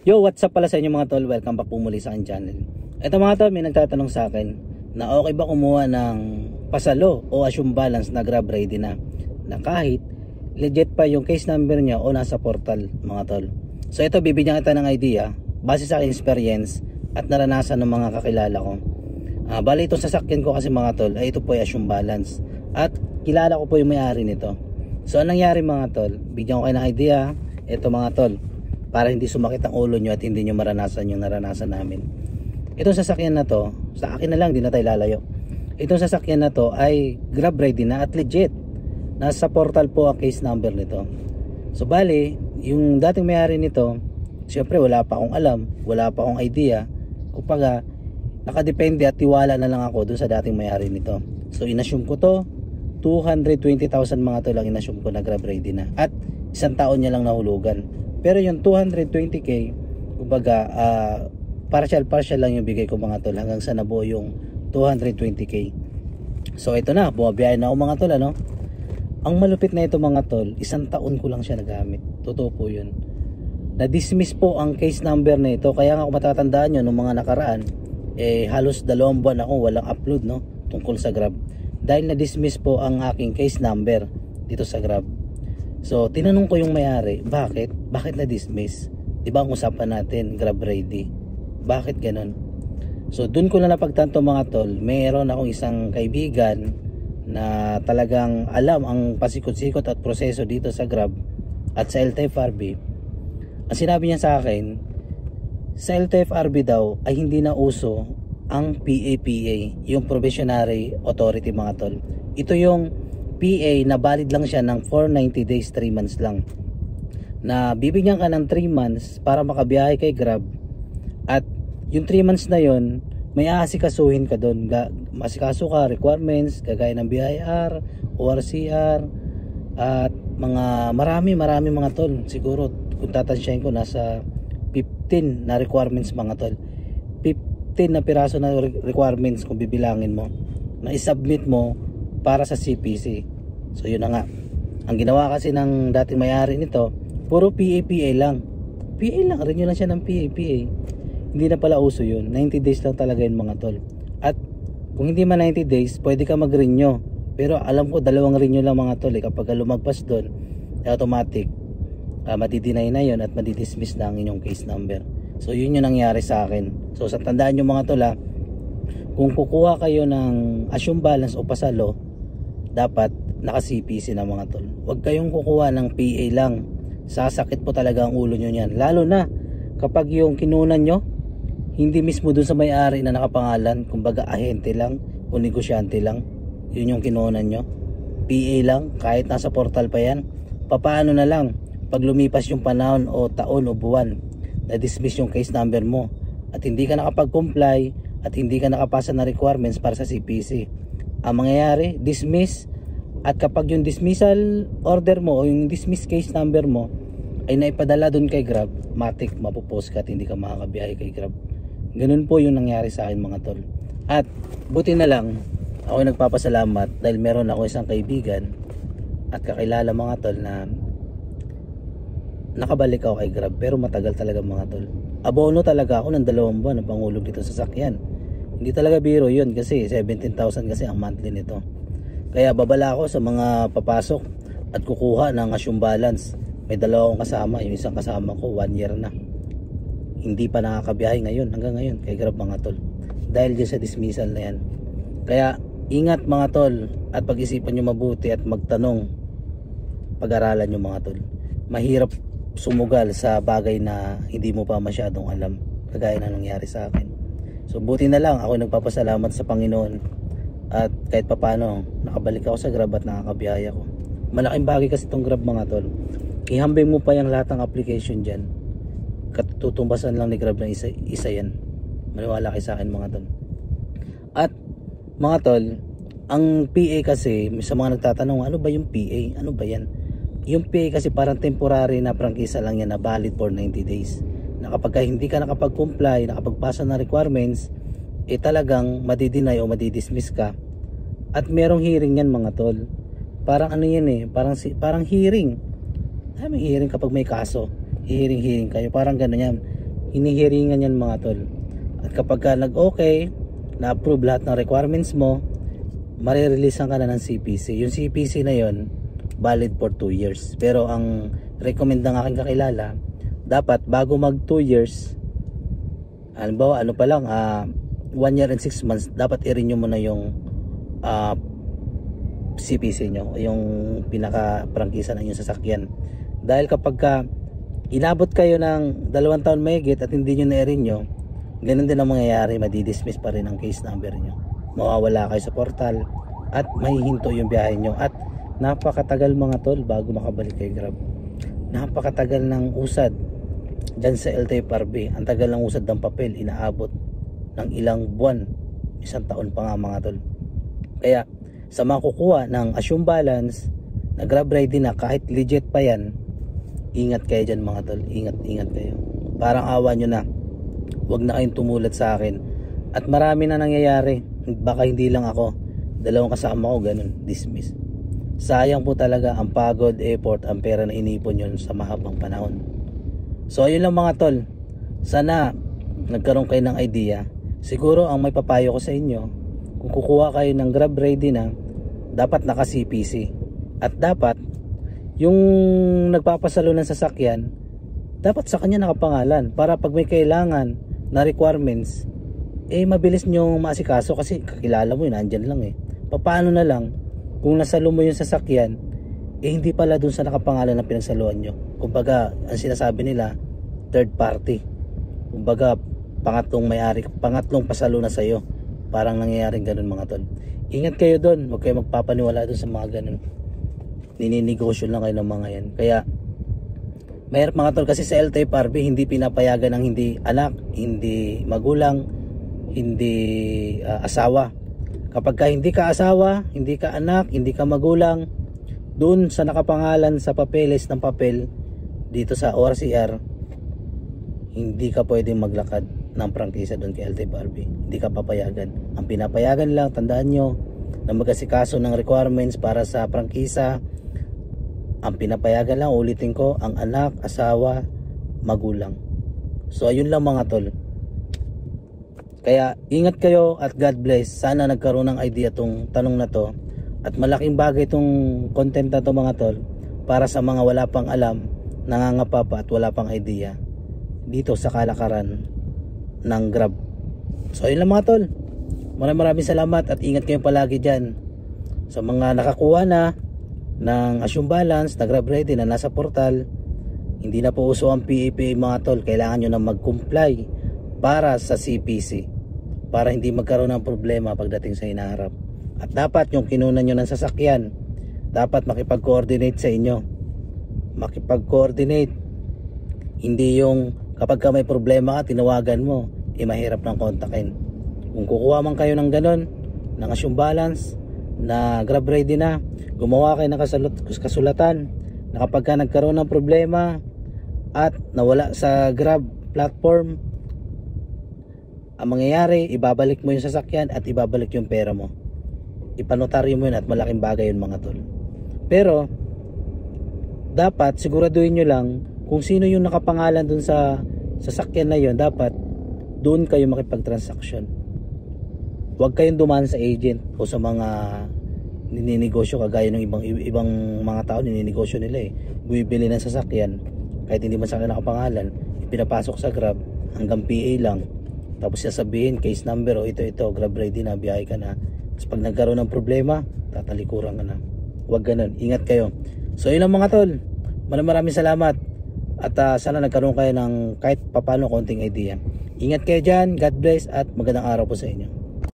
Yo, what's up pala sa inyo mga tol? Welcome back po muli sa aking channel. Ito mga tol, may nagtatanong sa akin na okay ba kumuha ng pasalo o assume balance na grab ready na kahit legit pa yung case number niya o nasa portal mga tol. So ito, bibigyan kita ng idea base sa aking experience at naranasan ng mga kakilala ko. Bali itong sasakyan ko kasi mga tol ay ito po ay assume balance at kilala ko po yung may-ari nito. So anong nangyari mga tol? Bigyan ko kayo ng idea. Ito mga tol, para hindi sumakit ang ulo nyo at hindi nyo maranasan yung naranasan namin. Itong sasakyan na to, sa akin na lang, di na tayo lalayo. Itong sasakyan na to ay grab ready na at legit. Nasa portal po ang case number nito. So bali, yung dating may-ari nito, siyempre wala pa akong alam, wala pa akong idea. Kumbaga, nakadepende at tiwala na lang ako dun sa dating may-ari nito. So inassume ko to, 220,000 mga to lang inassume ko na grab ready na. At isang taon niya lang nahulugan. Pero yung 220k, kumbaga, partial lang yung bigay ko mga tol hanggang sa nabuo yung 220k. So ito na, bumabiyahe na ako mga tol, ano? Ang malupit na ito mga tol, isang taon ko lang siya nagamit. Totoo po yun. Na-dismiss po ang case number na ito. Kaya nga kung matatandaan nyo, nung mga nakaraan, halos 2 buwan ako walang upload, no? Tungkol sa Grab. Dahil na-dismiss po ang aking case number dito sa Grab. So, tinanong ko yung may-ari, bakit na-dismiss? Diba ang usapan natin, grab ready? Bakit ganun? So, dun ko na napagtanto mga tol, mayroon akong isang kaibigan na talagang alam ang pasikot-sikot at proseso dito sa Grab at sa LTFRB. Ang sinabi niya sa akin, sa LTFRB daw ay hindi na uso ang PAPA, yung Probationary Authority mga tol. Ito yung PA na valid lang siya ng 490 days, 3 months lang. Na bibigyan ka ng 3 months para makabiyahe kay Grab. At yung 3 months na yon, may aasikasuhin ka doon. Masikaso ka, requirements, kagaya ng BIR, ORCR, at mga marami mga tol. Siguro, kung tatansyahin ko, nasa 15 na requirements mga tol. 15 na piraso na requirements kung bibilangin mo, na isubmit mo para sa CPC. So yun na nga. Ang ginawa kasi ng dating may-ari nito, puro PAPA lang. PA lang, renew lang siya ng PAPA. Hindi na pala uso yun. 90 days lang talaga yun mga tol. At kung hindi man 90 days, pwede ka mag-renew. Pero alam ko, 2 renew lang mga tol. Kapag lumagpas doon, automatic, matidinay na yun at matidismiss na ang inyong case number. So yun yung nangyari sa akin. So sa tandaan nyo mga tol, kung kukuha kayo ng assume balance o pasalo, dapat naka-CPC na mga tol. Huwag kayong kukuha ng PA lang. Sasakit po talaga ang ulo nyo yan. Lalo na kapag yung kinunan nyo, hindi mismo dun sa may-ari na nakapangalan, kumbaga ahente lang o negosyante lang, yun yung kinunan nyo. PA lang, kahit nasa portal pa yan. Papaano na lang pag lumipas yung panahon o taon o buwan, na-dismiss yung case number mo at hindi ka nakapag-comply at hindi ka nakapasa na requirements para sa CPC. Ang mangyayari, dismiss. At kapag yung dismissal order mo o yung dismiss case number mo ay naipadala dun kay Grab, matik mapupost ka at hindi ka makakabiyahe kay Grab. Ganun po yung nangyari sa akin mga tol. At buti na lang ako nagpapasalamat dahil meron ako isang kaibigan at kakilala mga tol na nakabalik ako kay Grab, pero matagal talaga mga tol. Abono talaga ako ng 2 buwan ng pangulog dito sa sasakyan. Hindi talaga biro yun kasi 17,000 kasi ang monthly nito. Kaya babala ako sa mga papasok at kukuha ng assume balance. May 2 akong kasama. Yung isang kasama ko 1 year na, hindi pa nakakabiyahe ngayon, hanggang ngayon kay Grab mga tol, dahil dyan sa dismissal na yan. Kaya ingat mga tol at pag-isipan nyo mabuti at magtanong. Pag-aralan nyo mga tol. Mahirap sumugal sa bagay na hindi mo pa masyadong alam, kagaya na nangyari sa akin. So buti na lang ako nagpapasalamat sa Panginoon at kahit papano nakabalik ako sa Grab at nakakabiyahe ako. Malaking bagay kasi itong Grab mga tol. Ihambing mo pa yung lahat ng application dyan, katutumbasan lang ni Grab na isa yan. Maniwala kayo sa akin mga tol. At mga tol, ang PA kasi, sa mga nagtatanong, ano ba yung PA? Ano ba yan? Yung PA kasi parang temporary na prangkisa lang yan na valid for 90 days. Na kapag hindi ka nakapag-comply, nakapagpasa ng requirements, talagang madidinay o madidismiss ka. At merong hearing yan mga tol. Parang ano yan parang hearing. May hearing kapag may kaso. Hearing kayo. Parang gano'n yan. hinihiringan yan mga tol. At kapag ka nag-okay, na-approve lahat ng requirements mo, marireleasean ka na ng CPC. Yung CPC na yon valid for 2 years. Pero ang recommend ng aking kakilala, dapat bago mag 2 years, halimbawa 1 year and 6 months, dapat i-renew mo na yung CPC nyo, yung pinaka-prangkisa ng inyong sasakyan. Dahil kapag inabot kayo ng 2 taon mahigit at hindi nyo na-renew, ganun din ang mangyayari, madidismiss pa rin ang case number nyo, mawawala kayo sa portal at mahihinto yung biyahe nyo. At napakatagal mga tol bago makabalik kay Grab. Napakatagal ng usad dyan sa LTFRB. Ang tagal ng usad ng papel, inaabot ng ilang buwan, 1 taon pa nga mga tol. Kaya sa makukuha ng assume balance na Grab ready na, kahit legit pa yan, ingat kayo dyan mga tol. Ingat kayo. Parang awa nyo na, huwag na kayong tumulad sa akin. At marami na nangyayari, baka hindi lang ako, 2 kasama ko ganun, dismiss. Sayang po talaga ang pagod, effort, ang pera na inipon yun sa mahabang panahon. So ayun lang mga tol, sana nagkaroon kayo ng idea. Siguro ang may papayo ko sa inyo, kung kukuha kayo ng Grab ready na, dapat naka CPC. At dapat yung nagpapasalo ng sasakyan, dapat sa kanya nakapangalan, para pag may kailangan na requirements, mabilis nyo maasikaso kasi kakilala mo yun, nandyan lang Paano na lang kung nasalo mo yung sasakyan, hindi pala dun sa nakapangalan na pinagsaluhan nyo. Kumbaga, ang sinasabi nila, third party. Kumbaga, pangatlong may-ari, pangatlong pasalo na sa'yo. Parang nangyayaring ganun mga tol. Ingat kayo dun, huwag kayo magpapaniwala dun sa mga ganun. Nininegosyo lang kayo ng mga yan. Kaya mahirap mga tol, kasi sa LTFRB hindi pinapayagan ng hindi anak, hindi magulang, hindi asawa. Kapag ka hindi ka asawa, hindi ka anak, hindi ka magulang, doon sa nakapangalan sa papeles ng papel dito sa ORCR, hindi ka pwedeng maglakad ng prangkisa doon kay LTFRB. Hindi ka papayagan. Ang pinapayagan lang, tandaan nyo, na mag-asikaso ng requirements para sa prangkisa. Ang pinapayagan lang, ulitin ko, ang anak, asawa, magulang. So ayun lang mga tol. Kaya ingat kayo at God bless. Sana nagkaroon ng idea tong tanong na to. At malaking bagay tong content na to mga tol, para sa mga wala pang alam, nangangapa pa at wala pang idea dito sa kalakaran ng Grab. So ayun lang mga tol. Maraming salamat at ingat kayo palagi dyan. Sa mga nakakuha na ng assume balance na Grab ready na nasa portal, hindi na po uso ang PEPA mga tol. Kailangan nyo na mag-comply para sa CPC, para hindi magkaroon ng problema pagdating sa hinaharap. At dapat yung kinunan nyo ng sasakyan, dapat makipag-coordinate sa inyo. Makipag-coordinate. Hindi yung kapag ka may problema ka, tinawagan mo, mahirap nang kontakin. Kung kukuha man kayo ng ganon, ng assume balance na Grab ready na, gumawa kayo ng kasulatan na kapag ka nagkaroon ng problema at nawala sa Grab platform, ang mangyayari, ibabalik mo yung sasakyan at ibabalik yung pera mo. Ipanotaryo mo yun at malaking bagay yun mga tol. Pero dapat siguraduhin nyo lang kung sino yung nakapangalan dun sa sasakyan na yun. Dapat doon kayo makipag-transaction. Huwag kayong dumaan sa agent o sa mga nininegosyo kagaya ng ibang mga tao. Nininegosyo nila bumibili ng sasakyan kahit hindi man sa kanila nakapangalan, ipinapasok sa Grab hanggang PA lang, tapos sasabihin case number, o ito Grab ready na, biyahe ka na. Tapos pag nagkaroon ng problema, tatalikuran ka na. Huwag ganun, ingat kayo. So yun lang mga tol, maraming salamat. At sana nagkaroon kayo ng kahit papano konting idea. Ingat kayo dyan, God bless at magandang araw po sa inyo.